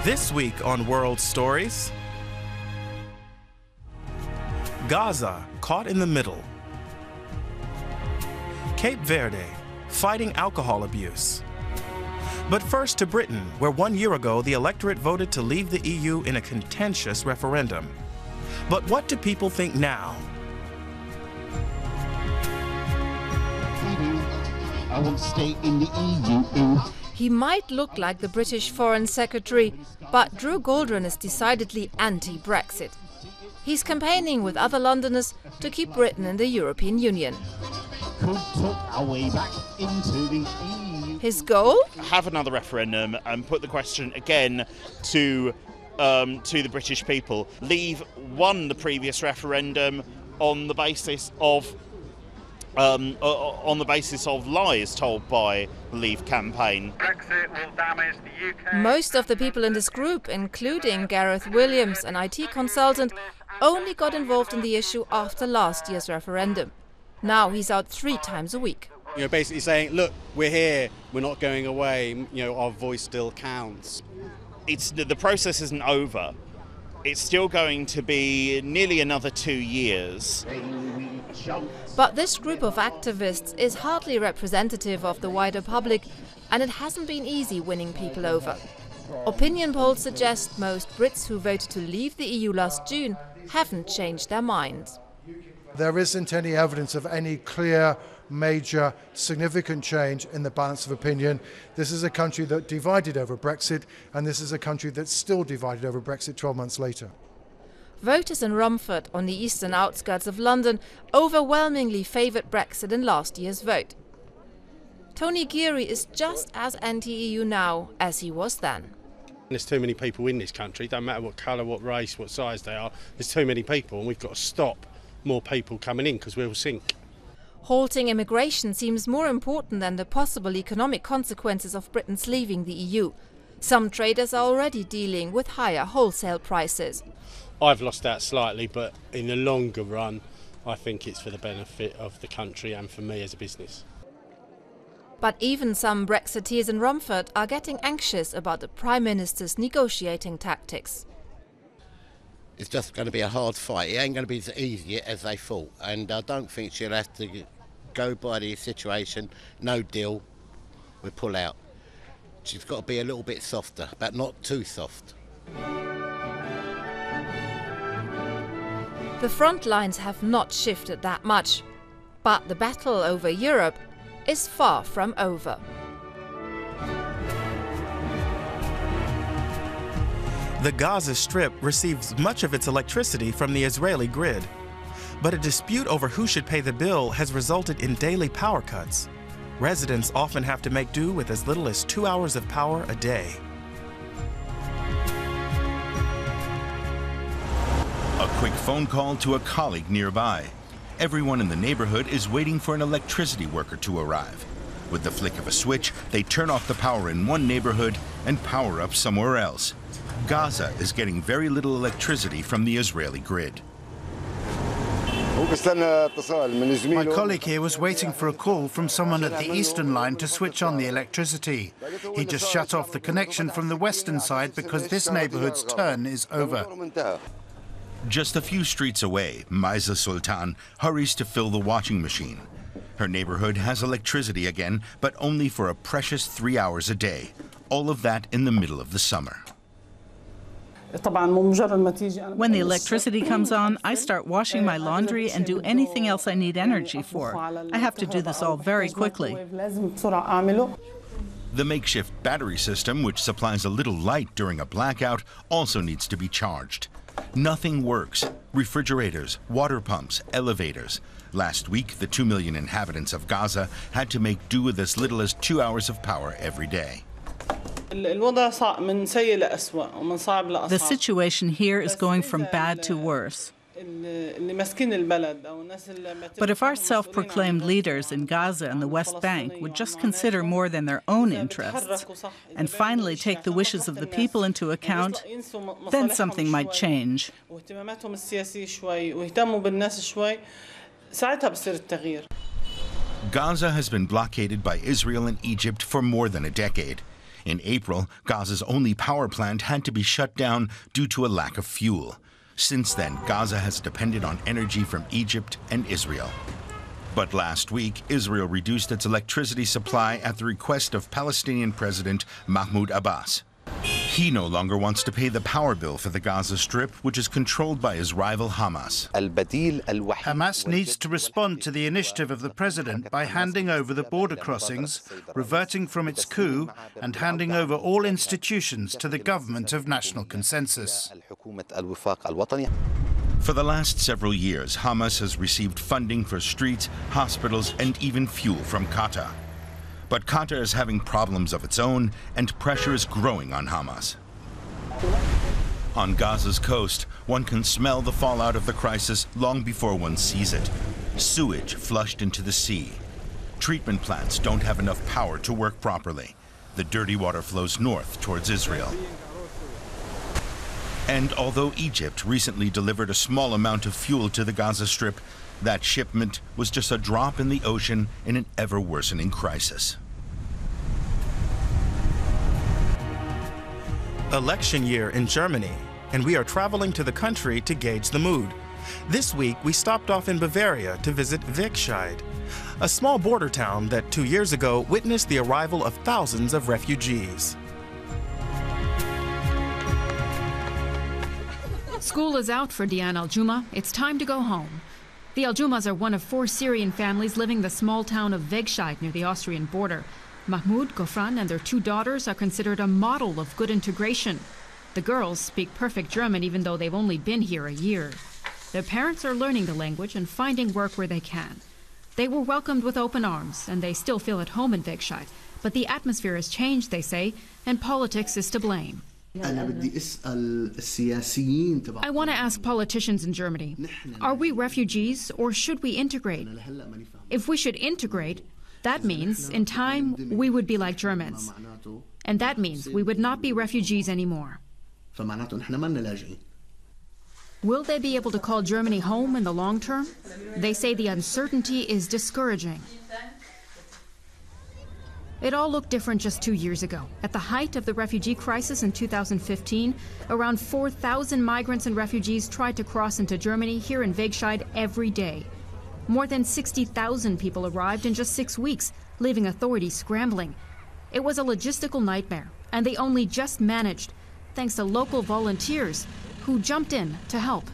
This week on World Stories, Gaza caught in the middle. Cape Verde fighting alcohol abuse. But first to Britain, where 1 year ago the electorate voted to leave the EU in a contentious referendum. But what do people think now? I want to stay in the EU. He might look like the British Foreign Secretary, but Drew Goldran is decidedly anti-Brexit. He's campaigning with other Londoners to keep Britain in the European Union. Could talk our way back into the EU. His goal? Have another referendum and put the question again to the British people. Leave won the previous referendum on the basis of lies told by the Leave campaign. Brexit will damage the UK. Most of the people in this group, including Gareth Williams, an IT consultant, only got involved in the issue after last year's referendum. Now he's out 3 times a week. Basically saying, look, we're here, we're not going away, our voice still counts. The process isn't over. It's still going to be nearly another 2 years. But this group of activists is hardly representative of the wider public, and it hasn't been easy winning people over. Opinion polls suggest most Brits who voted to leave the EU last June haven't changed their minds. There isn't any evidence of any clear, major, significant change in the balance of opinion. This is a country that divided over Brexit, and this is a country that's still divided over Brexit 12 months later. Voters in Romford, on the eastern outskirts of London, overwhelmingly favoured Brexit in last year's vote. Tony Geary is just as anti-EU now as he was then. There's too many people in this country, don't matter what colour, what race, what size they are, there's too many people, and we've got to stop more people coming in because we'll sink. Halting immigration seems more important than the possible economic consequences of Britain's leaving the EU. Some traders are already dealing with higher wholesale prices. I've lost out slightly, but in the longer run, I think it's for the benefit of the country and for me as a business. But even some Brexiteers in Romford are getting anxious about the Prime Minister's negotiating tactics. It's just going to be a hard fight. It ain't going to be as easy as they thought. And I don't think she'll have to go by the situation, no deal, we pull out. She's got to be a little bit softer, but not too soft. The front lines have not shifted that much, but the battle over Europe is far from over. The Gaza Strip receives much of its electricity from the Israeli grid. But a dispute over who should pay the bill has resulted in daily power cuts. Residents often have to make do with as little as 2 hours of power a day. A quick phone call to a colleague nearby. Everyone in the neighborhood is waiting for an electricity worker to arrive. With the flick of a switch, they turn off the power in one neighborhood and power up somewhere else. Gaza is getting very little electricity from the Israeli grid. My colleague here was waiting for a call from someone at the eastern line to switch on the electricity. He just shut off the connection from the western side because this neighborhood's turn is over. Just a few streets away, Maiza Sultan hurries to fill the washing machine. Her neighborhood has electricity again, but only for a precious 3 hours a day. All of that in the middle of the summer. When the electricity comes on, I start washing my laundry and do anything else I need energy for. I have to do this all very quickly. The makeshift battery system, which supplies a little light during a blackout, also needs to be charged. Nothing works. Refrigerators, water pumps, elevators. Last week, the 2 million inhabitants of Gaza had to make do with as little as 2 hours of power every day. The situation here is going from bad to worse. But if our self-proclaimed leaders in Gaza and the West Bank would just consider more than their own interests and finally take the wishes of the people into account, then something might change. Gaza has been blockaded by Israel and Egypt for more than a decade. In April, Gaza's only power plant had to be shut down due to a lack of fuel. Since then, Gaza has depended on energy from Egypt and Israel. But last week, Israel reduced its electricity supply at the request of Palestinian President Mahmoud Abbas. He no longer wants to pay the power bill for the Gaza Strip, which is controlled by his rival Hamas. Hamas needs to respond to the initiative of the president by handing over the border crossings, reverting from its coup, and handing over all institutions to the government of national consensus. For the last several years, Hamas has received funding for streets, hospitals, and even fuel from Qatar. But Qatar is having problems of its own, and pressure is growing on Hamas. On Gaza's coast, one can smell the fallout of the crisis long before one sees it. Sewage flushed into the sea. Treatment plants don't have enough power to work properly. The dirty water flows north towards Israel. And although Egypt recently delivered a small amount of fuel to the Gaza Strip, that shipment was just a drop in the ocean in an ever-worsening crisis. Election year in Germany, and we are traveling to the country to gauge the mood. This week, we stopped off in Bavaria to visit Wegscheid, a small border town that 2 years ago witnessed the arrival of thousands of refugees. School is out for Diane Al-Juma. It's time to go home. The Al-Jumas are one of 4 Syrian families living in the small town of Wegscheid near the Austrian border. Mahmoud, Gofran, and their 2 daughters are considered a model of good integration. The girls speak perfect German even though they've only been here a year. Their parents are learning the language and finding work where they can. They were welcomed with open arms, and they still feel at home in Wegscheid. But the atmosphere has changed, they say, and politics is to blame. I want to ask politicians in Germany, are we refugees or should we integrate? If we should integrate, that means in time we would be like Germans. And that means we would not be refugees anymore. Will they be able to call Germany home in the long term? They say the uncertainty is discouraging. It all looked different just 2 years ago. At the height of the refugee crisis in 2015, around 4,000 migrants and refugees tried to cross into Germany here in Wegscheid every day. More than 60,000 people arrived in just 6 weeks, leaving authorities scrambling. It was a logistical nightmare, and they only just managed, thanks to local volunteers who jumped in to help.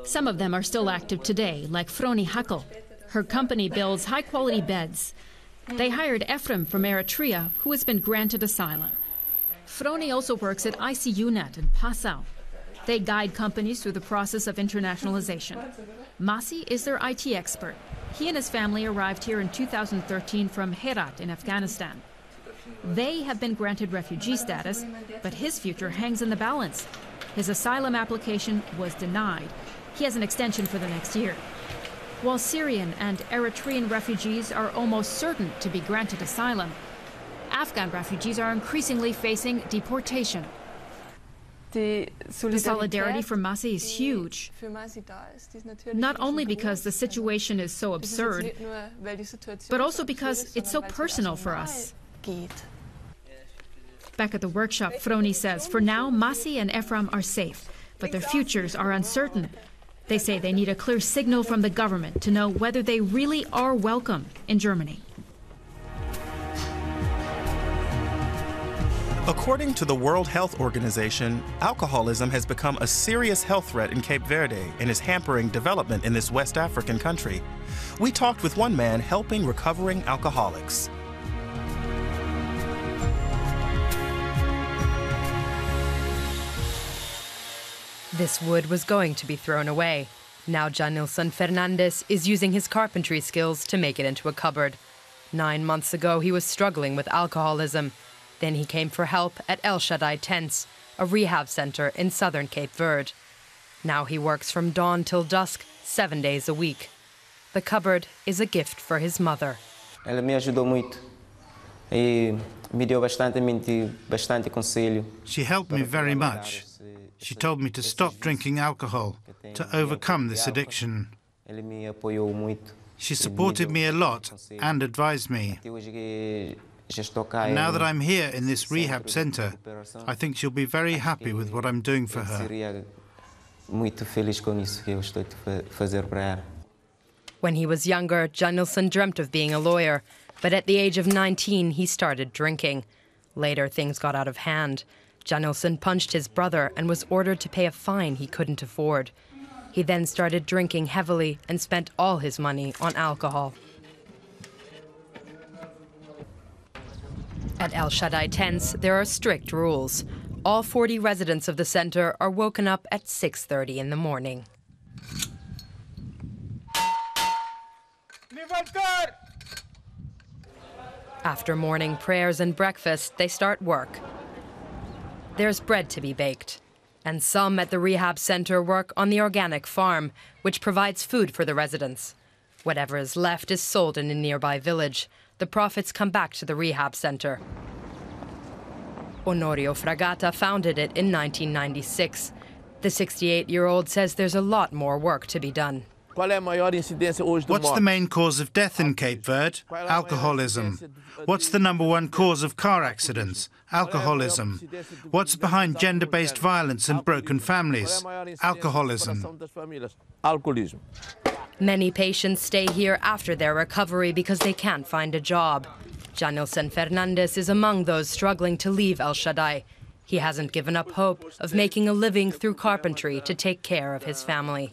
Some of them are still active today, like Froni Hackel. Her company builds high-quality beds. They hired Ephraim from Eritrea, who has been granted asylum. Froni also works at ICUNet in Passau. They guide companies through the process of internationalization. Masi is their IT expert. He and his family arrived here in 2013 from Herat in Afghanistan. They have been granted refugee status, but his future hangs in the balance. His asylum application was denied. He has an extension for the next year. While Syrian and Eritrean refugees are almost certain to be granted asylum, Afghan refugees are increasingly facing deportation. The solidarity for Masi is huge, not only because the situation is so absurd, but also because it's so personal for us. Back at the workshop, Froni says, for now, Masi and Ephraim are safe, but their futures are uncertain. They say they need a clear signal from the government to know whether they really are welcome in Germany. According to the World Health Organization, alcoholism has become a serious health threat in Cape Verde and is hampering development in this West African country. We talked with one man helping recovering alcoholics. This wood was going to be thrown away. Now Janilson Fernandez is using his carpentry skills to make it into a cupboard. 9 months ago, he was struggling with alcoholism. Then he came for help at El Shaddai Tents, a rehab center in southern Cape Verde. Now he works from dawn till dusk, 7 days a week. The cupboard is a gift for his mother. Ela me ajudou muito. E me deu bastante conselho. She helped me very much. She told me to stop drinking alcohol, to overcome this addiction. Ele me apoiou muito. She supported me a lot and advised me. And now that I'm here in this rehab center, I think she'll be very happy with what I'm doing for her. When he was younger, Janilson dreamt of being a lawyer, but at the age of 19, he started drinking. Later, things got out of hand. Janilson punched his brother and was ordered to pay a fine he couldn't afford. He then started drinking heavily and spent all his money on alcohol. At El Shaddai tents, there are strict rules. All 40 residents of the center are woken up at 6:30 in the morning. After morning prayers and breakfast, they start work. There's bread to be baked. And some at the rehab center work on the organic farm, which provides food for the residents. Whatever is left is sold in a nearby village. The profits come back to the rehab center. Honorio Fragata founded it in 1996. The 68-year-old says there's a lot more work to be done. What's the main cause of death in Cape Verde? Alcoholism. What's the #1 cause of car accidents? Alcoholism. What's behind gender-based violence and broken families? Alcoholism. Many patients stay here after their recovery because they can't find a job. Janilson Fernandez is among those struggling to leave El Shaddai. He hasn't given up hope of making a living through carpentry to take care of his family.